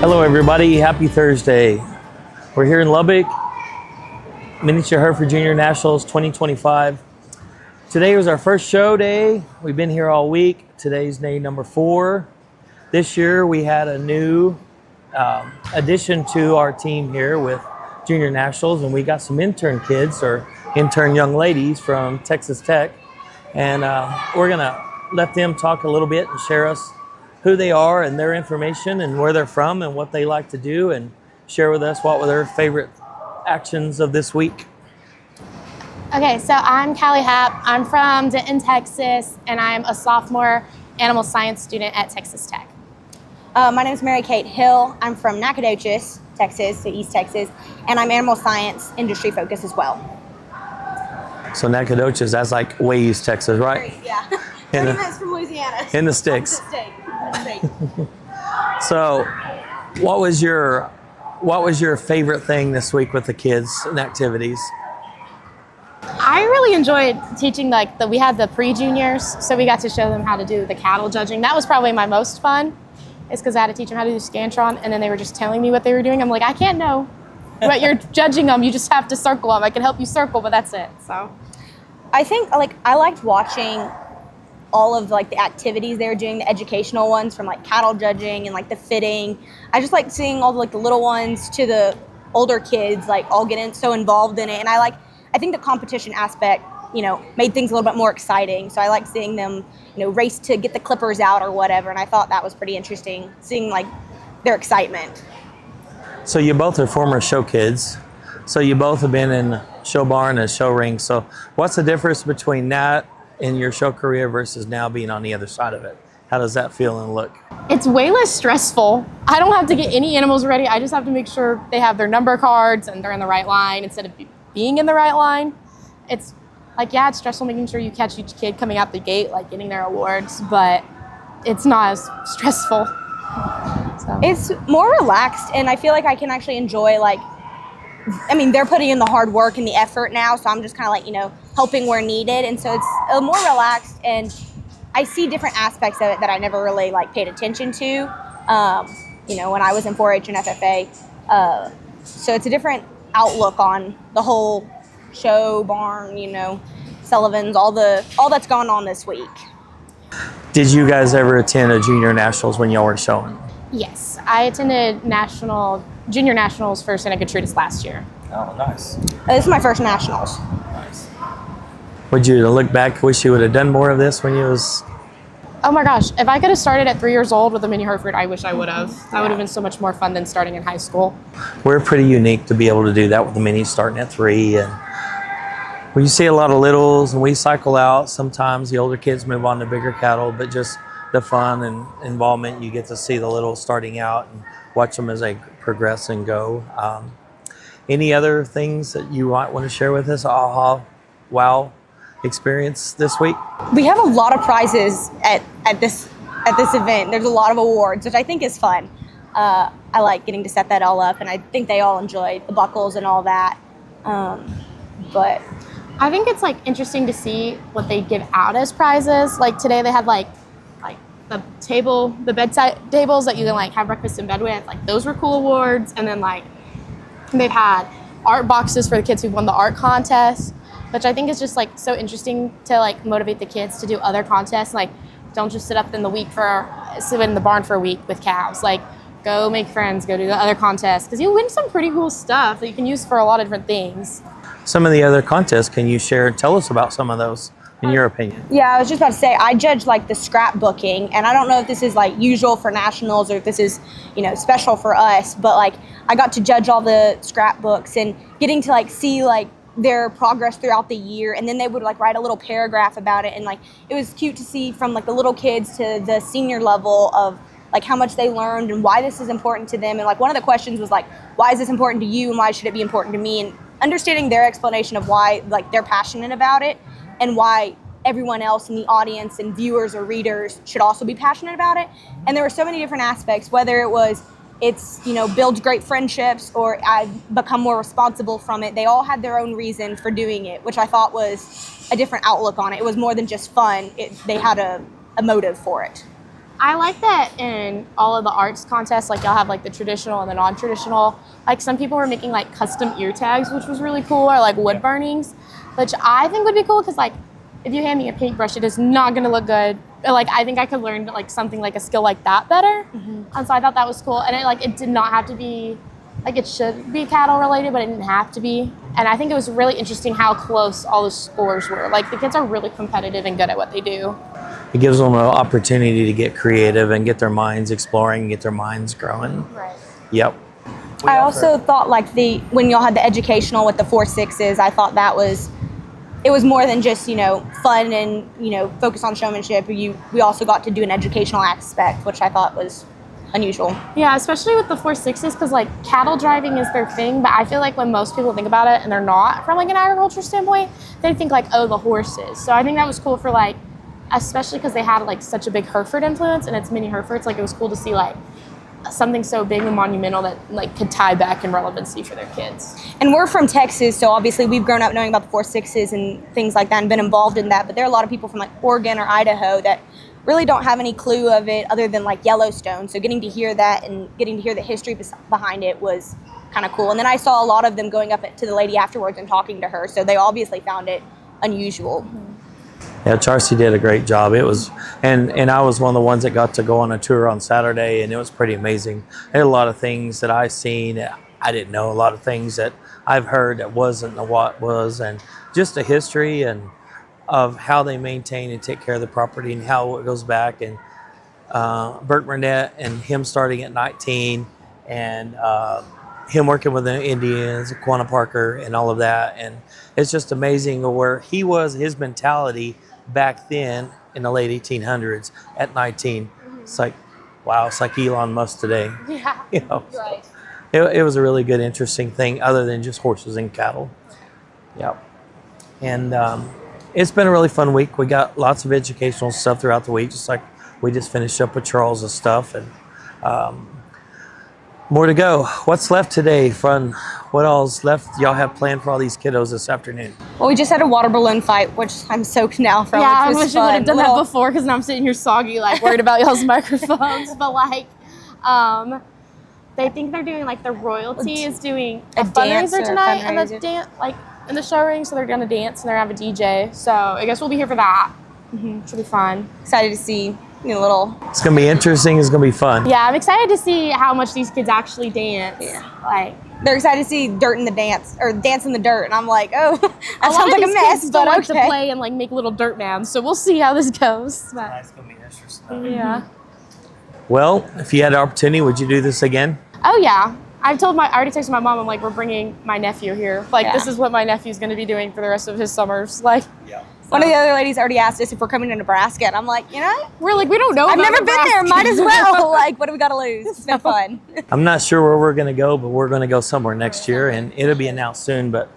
Hello everybody, happy Thursday. We're here in Lubbock, Mini-Hereford Junior Nationals 2025. Today was our first show day. We've been here all week. Today's day number 4. This year we had a new addition to our team here with Junior Nationals, and we got some intern kids or intern young ladies from Texas Tech. And we're gonna let them talk a little bit and share us who they are and their information and where they're from and what they like to do, and share with us what were their favorite actions of this week. Okay, so I'm Kallie. I'm from Denton, Texas, and I'm a sophomore animal science student at Texas Tech. My name is Mary Kate Hill. I'm from Nacogdoches, Texas, so East Texas, and I'm animal science industry focused as well. So Nacogdoches, that's like way East Texas, right? Yeah, 30 minutes from Louisiana. In the sticks. So, what was your favorite thing this week with the kids and activities? I really enjoyed teaching, we had the pre-juniors, so we got to show them how to do the cattle judging. That was probably my most fun. It's because I had to teach them how to do Scantron, and then they were just telling me what they were doing. I'm like, I can't know what you're judging them. You just have to circle them. I can help you circle, but that's it. So, I think I liked watching all of the activities they were doing, the educational ones from cattle judging and the fitting. I just like seeing all the little ones to the older kids all getting so involved in it. And I think the competition aspect, made things a little bit more exciting. So I like seeing them, race to get the clippers out or whatever. And I thought that was pretty interesting, seeing their excitement. So you both are former show kids. So you both have been in show barn and show ring. So what's the difference between that in your show career versus now being on the other side of it? How does that feel and look? It's way less stressful. I don't have to get any animals ready. I just have to make sure they have their number cards and they're in the right line instead of being in the right line. It's it's stressful making sure you catch each kid coming out the gate, getting their awards, but it's not as stressful. So. It's more relaxed, and I feel like I can actually enjoy they're putting in the hard work and the effort now, so I'm just kind of helping where needed, and so it's more relaxed, and I see different aspects of it that I never really paid attention to, when I was in 4-H and FFA. So it's a different outlook on the whole show barn, Sullivan's, all that's gone on this week. Did you guys ever attend a Junior Nationals when y'all were showing? Yes, I attended Junior Nationals for Santa Gertrudis last year. Oh, nice. This is my first Nationals. Nice. Would you look back, wish you would have done more of this when you was... Oh my gosh, if I could have started at 3 years old with a Mini-Hereford, I wish I would have. That would have been so much more fun than starting in high school. We're pretty unique to be able to do that with the Mini starting at 3. And we see a lot of littles, and we cycle out. Sometimes the older kids move on to bigger cattle, but just the fun and involvement, you get to see the littles starting out and watch them as they progress and go. Any other things that you might want to share with us? Wow experience this week? We have a lot of prizes at this event. There's a lot of awards, which I think is fun. I like getting to set that all up, and I think they all enjoy the buckles and all that. But I think it's interesting to see what they give out as prizes. Today they had the bedside tables that you can have breakfast in bed with. Those were cool awards. And then they've had art boxes for the kids who won the art contest, which I think is just so interesting to motivate the kids to do other contests. Don't just sit in the barn for a week with cows. Go make friends, go do the other contests, because you win some pretty cool stuff that you can use for a lot of different things. Some of the other contests, can you tell us about some of those, in your opinion? Yeah, I was just about to say, I judge the scrapbooking, and I don't know if this is usual for Nationals or if this is, special for us, but I got to judge all the scrapbooks and getting to see their progress throughout the year, and then they would write a little paragraph about it, and it was cute to see from the little kids to the senior level of how much they learned and why this is important to them. And one of the questions was why is this important to you and why should it be important to me? And understanding their explanation of why they're passionate about it and why everyone else in the audience and viewers or readers should also be passionate about it. And there were so many different aspects, whether it was builds great friendships or I've become more responsible from it. They all had their own reason for doing it, which I thought was a different outlook on it. It was more than just fun. They had a motive for it. I like that in all of the arts contests, like y'all have like the traditional and the non-traditional. Like some people were making like custom ear tags, which was really cool, or like wood burnings, which I think would be cool because like if you hand me a paintbrush, it is not going to look good. But, like I think I could learn like something like a skill like that better. And so I thought that was cool. And it did not have to be like it should be cattle related, but it didn't have to be. And I think it was really interesting how close all the scores were. Like the kids are really competitive and good at what they do. It gives them an opportunity to get creative and get their minds exploring, get their minds growing. Right. Yep. I also thought like when y'all had the educational with the 4-6s, I thought it was more than just, fun and, focus on showmanship. We also got to do an educational aspect, which I thought was unusual. Yeah, especially with the 4-6s, because like cattle driving is their thing, but I feel like when most people think about it and they're not from like an agriculture standpoint, they think like, oh, the horses. So I think that was cool for like, especially because they had like such a big Hereford influence and it's Mini-Herefords, like it was cool to see like something so big and monumental that like could tie back in relevancy for their kids. And we're from Texas, so obviously we've grown up knowing about the 4-6s and things like that and been involved in that, but there are a lot of people from like Oregon or Idaho that really don't have any clue of it other than like Yellowstone. So getting to hear that and getting to hear the history behind it was kind of cool. And then I saw a lot of them going up to the lady afterwards and talking to her, so they obviously found it unusual. Yeah, Charcy did a great job. It was, and I was one of the ones that got to go on a tour on Saturday, and it was pretty amazing. I had a lot of things that I've seen. I didn't know a lot of things that I've heard that wasn't what was, and just the history and of how they maintain and take care of the property and how it goes back. And Burt Burnett and him starting at 19 and him working with the Indians, Quanah Parker and all of that. And it's just amazing where he was, his mentality back then in the late 1800s at 19. It's like, wow, it's like Elon Musk today. Yeah, right. It was a really good, interesting thing other than just horses and cattle. Yep. And it's been a really fun week. We got lots of educational stuff throughout the week, just like we just finished up with Charles' stuff. And more to go. What's left today? Fun. What all's left y'all have planned for all these kiddos this afternoon? Well, we just had a water balloon fight, which I'm soaked now from. Yeah, which I was wish I would have done that before because now I'm sitting here soggy, like worried about y'all's microphones. But like, they think they're doing like the royalty is doing a fundraiser tonight and the dance, like in the show ring. So they're gonna dance and they're gonna have a DJ. So I guess we'll be here for that. Should be fun. Excited to see. Little. It's gonna be interesting. It's gonna be fun. Yeah, I'm excited to see how much these kids actually dance. Yeah. Like they're excited to see dirt in the dance or dance in the dirt, and I'm like, oh, that sounds like a mess. But like to play and like make little dirt mounds. So we'll see how this goes. But, it's gonna be interesting. Yeah. Well, if you had the opportunity, would you do this again? Oh yeah. I already texted my mom. I'm like, we're bringing my nephew here. Like this is what my nephew's going to be doing for the rest of his summers. Like. Yeah. One of the other ladies already asked us if we're coming to Nebraska, and I'm like, we're like, we don't know. I've never been there. Might as well. Like, what do we got to lose? It's been fun. I'm not sure where we're going to go, but we're going to go somewhere next year, and it'll be announced soon. But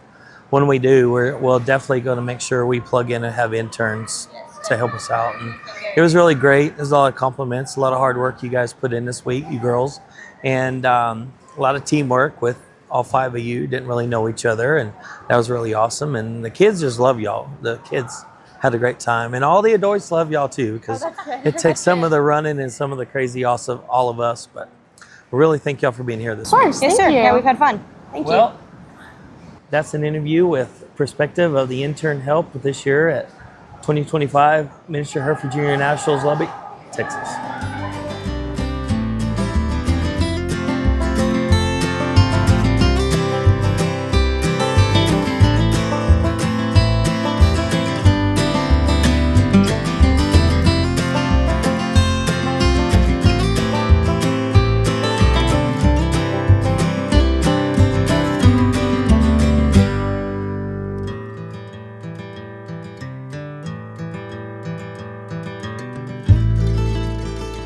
when we do, we'll definitely going to make sure we plug in and have interns to help us out. And it was really great. There's a lot of compliments, a lot of hard work you guys put in this week, you girls, and a lot of teamwork with all 5 of you. Didn't really know each other, and that was really awesome. And the kids just love y'all. The kids had a great time, and all the adults love y'all too, because it takes some of the running and some of the crazy awesome all of us. But we really thank y'all for being here this week. Yes, sir. Yeah, we've had fun. Thank you. Well, that's an interview with perspective of the intern help this year at 2025 Mini-Hereford Junior Nationals, Lubbock, Texas.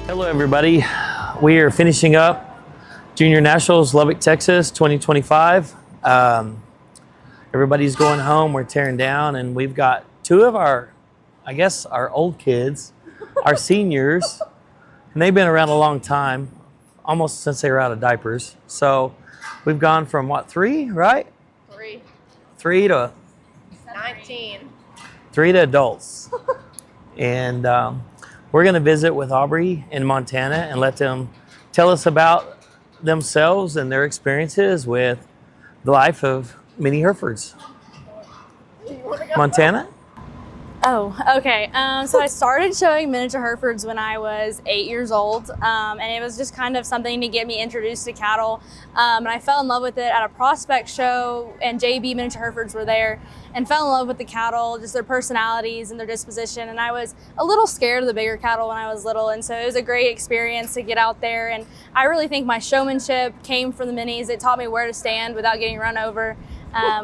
Hello everybody, we are finishing up Junior Nationals, Lubbock, Texas, 2025. Everybody's going home, we're tearing down, and we've got 2 of our old kids, our seniors, and they've been around a long time, almost since they were out of diapers. So we've gone from 3, right? 3. 3 to 19. 3 to adults. And We're going to visit with Aubree in Montana and let them tell us about themselves and their experiences with the life of Mini-Herefords. Montana? Oh, okay. So I started showing miniature Herefords when I was 8 years old, and it was just kind of something to get me introduced to cattle. And I fell in love with it at a prospect show, and JB Miniature Herefords were there, and fell in love with the cattle, just their personalities and their disposition. And I was a little scared of the bigger cattle when I was little, and so it was a great experience to get out there. And I really think my showmanship came from the minis. It taught me where to stand without getting run over.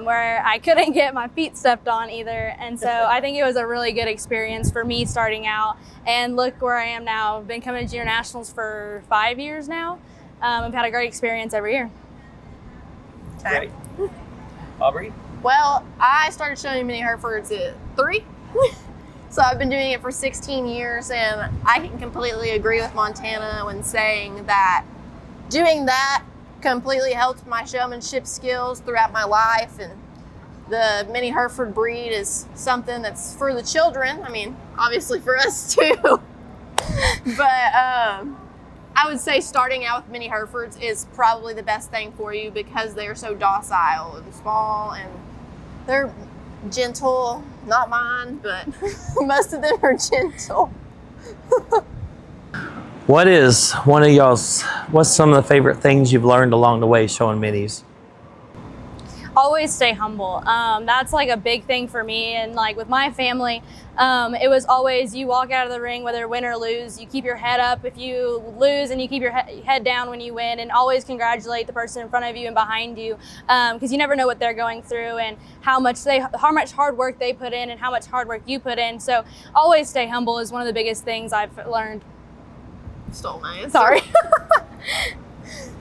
Where I couldn't get my feet stepped on either. And so I think it was a really good experience for me starting out. And look where I am now. I've been coming to Junior Nationals for 5 years now. I've had a great experience every year. Great. Aubree? Well, I started showing Mini-Herefords at 3. So I've been doing it for 16 years, and I can completely agree with Montana when saying that doing that completely helped my showmanship skills throughout my life. And the Mini-Hereford breed is something that's for the children. I mean, obviously for us too. But I would say starting out with Mini-Herefords is probably the best thing for you because they're so docile and small, and they're gentle. Not mine, but most of them are gentle. What's some of the favorite things you've learned along the way showing minis? Always stay humble. That's like a big thing for me, and like with my family, it was always you walk out of the ring whether win or lose, you keep your head up if you lose, and you keep your head down when you win, and always congratulate the person in front of you and behind you, because you never know what they're going through and how much hard work they put in and how much hard work you put in. So always stay humble is one of the biggest things I've learned. Stole my answer. Sorry.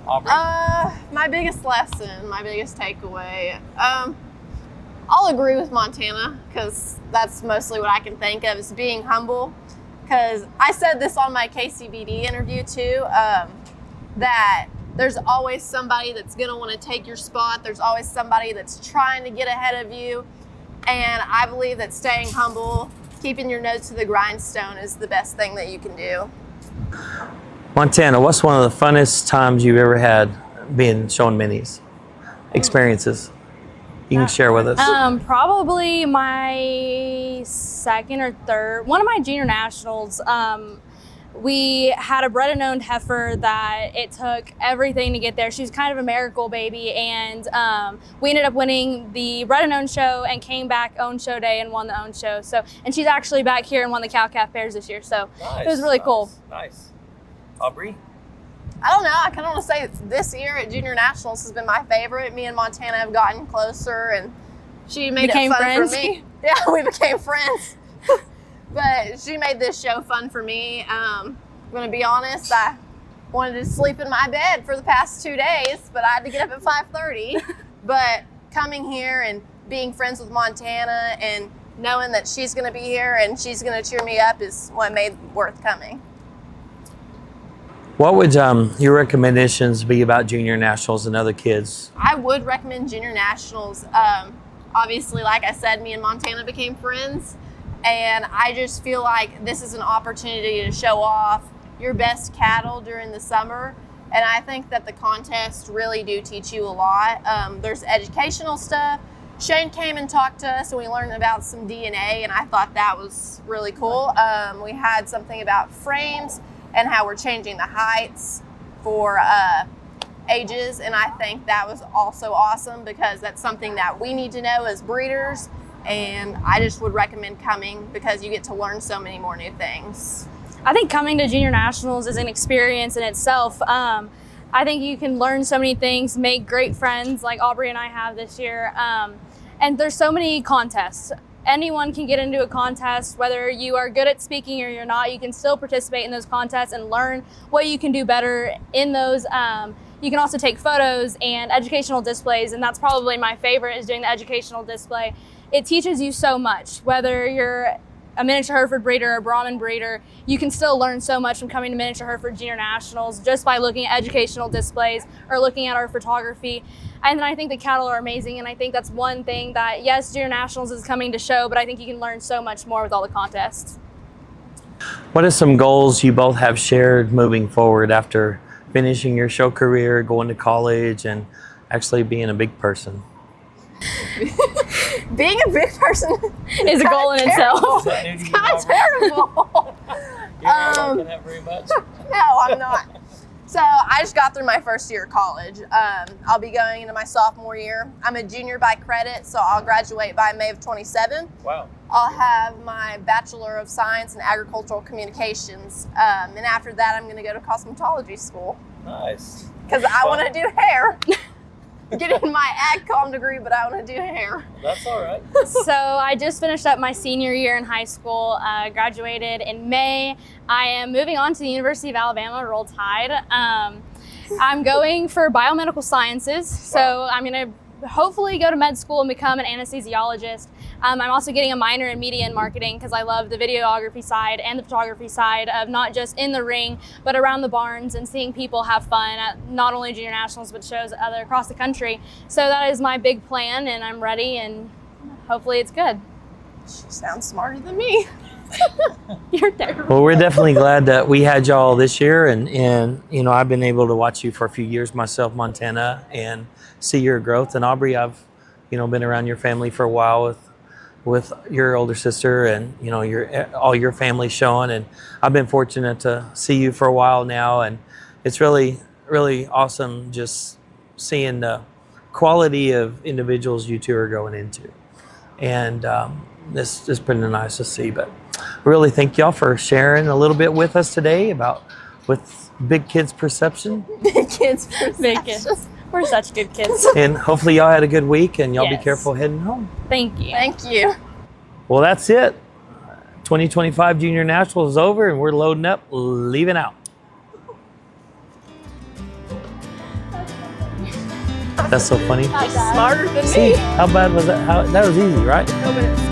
My biggest lesson, my biggest takeaway, I'll agree with Montana because that's mostly what I can think of is being humble. Because I said this on my KCBD interview too, that there's always somebody that's gonna want to take your spot. There's always somebody that's trying to get ahead of you. And I believe that staying humble, keeping your nose to the grindstone is the best thing that you can do. Montana, what's one of the funnest times you've ever had showing minis? Experiences you can share with us. Probably my second or third, one of my junior nationals. We had a bred and owned heifer that it took everything to get there. She was kind of a miracle baby, and we ended up winning the bred and owned show and came back own show day and won the own show. So, and she's actually back here and won the cow calf pairs this year. So Nice, it was really cool. Nice. Aubree? I don't know. I kind of want to say this year at Junior Nationals has been my favorite. Me and Montana have gotten closer, and she made it fun friends. for me. Yeah, we became friends. But she made this show fun for me. I'm going to be honest. I wanted to sleep in my bed for the past 2 days, but I had to get up at 5:30. But coming here and being friends with Montana and knowing that she's going to be here and she's going to cheer me up is what made it worth coming. What would your recommendations be about Junior Nationals and other kids? I would recommend Junior Nationals. Obviously, like I said, me and Montana became friends, and I just feel like this is an opportunity to show off your best cattle during the summer. And I think that the contests really do teach you a lot. There's educational stuff. Shane came and talked to us, and we learned about some DNA, and I thought that was really cool. We had something about frames and how we're changing the heights for ages, and I think that was also awesome because that's something that we need to know as breeders, and I just would recommend coming because you get to learn so many more new things. I think coming to Junior Nationals is an experience in itself. I think you can learn so many things, make great friends like Aubree and I have this year, and there's so many contests. Anyone can get into a contest, whether you are good at speaking or you're not. You can still participate in those contests and learn what you can do better in those. You can also take photos and educational displays, and that's probably my favorite is doing the educational display. It teaches you so much, whether you're a miniature Hereford breeder or a Brahman breeder, you can still learn so much from coming to Miniature Hereford Junior Nationals just by looking at educational displays or looking at our photography. And then I think the cattle are amazing, and I think that's one thing that, yes, Junior Nationals is coming to show, but I think you can learn so much more with all the contests. What are some goals you both have shared moving forward after finishing your show career, going to college, and actually being a big person? Being a big person Is a goal in itself. it's kind of terrible. You're not liking that very much. No, I'm not. So I just got through my first year of college. I'll be going into my sophomore year. I'm a junior by credit, so I'll graduate by May of 27. Wow. I'll have my Bachelor of Science in Agricultural Communications. And after that, I'm going to go to cosmetology school Nice. because I want to do hair. Getting my ag comm degree, but I want to do hair. That's all right. So I just finished up my senior year in high school, graduated in May. I am moving on to the University of Alabama, Roll Tide. I'm going for biomedical sciences, so I'm going to hopefully go to med school and become an anesthesiologist. I'm also getting a minor in media and marketing because I love the videography side and the photography side of not just in the ring, but around the barns and seeing people have fun at not only junior nationals, but shows across the country. So that is my big plan, and I'm ready, and hopefully it's good. She sounds smarter than me. You're terrible. Well, we're definitely glad that we had y'all this year, and you know, I've been able to watch you for a few years myself, Montana, and see your growth. And Aubree, I've been around your family for a while with your older sister, and all your family showing, and I've been fortunate to see you for a while now, and it's really, really awesome just seeing the quality of individuals you two are going into, and this is pretty nice to see. But really thank y'all for sharing a little bit with us today with Big Kids Perception. Big kids. Big kids. We're such good kids. And hopefully y'all had a good week, and y'all be Yes. careful heading home. Thank you. Thank you. Well, that's it. 2025 Junior Nationals is over, and we're loading up, leaving out. That's so funny. Smarter than See, me. how bad was that? That was easy, right? No, but it's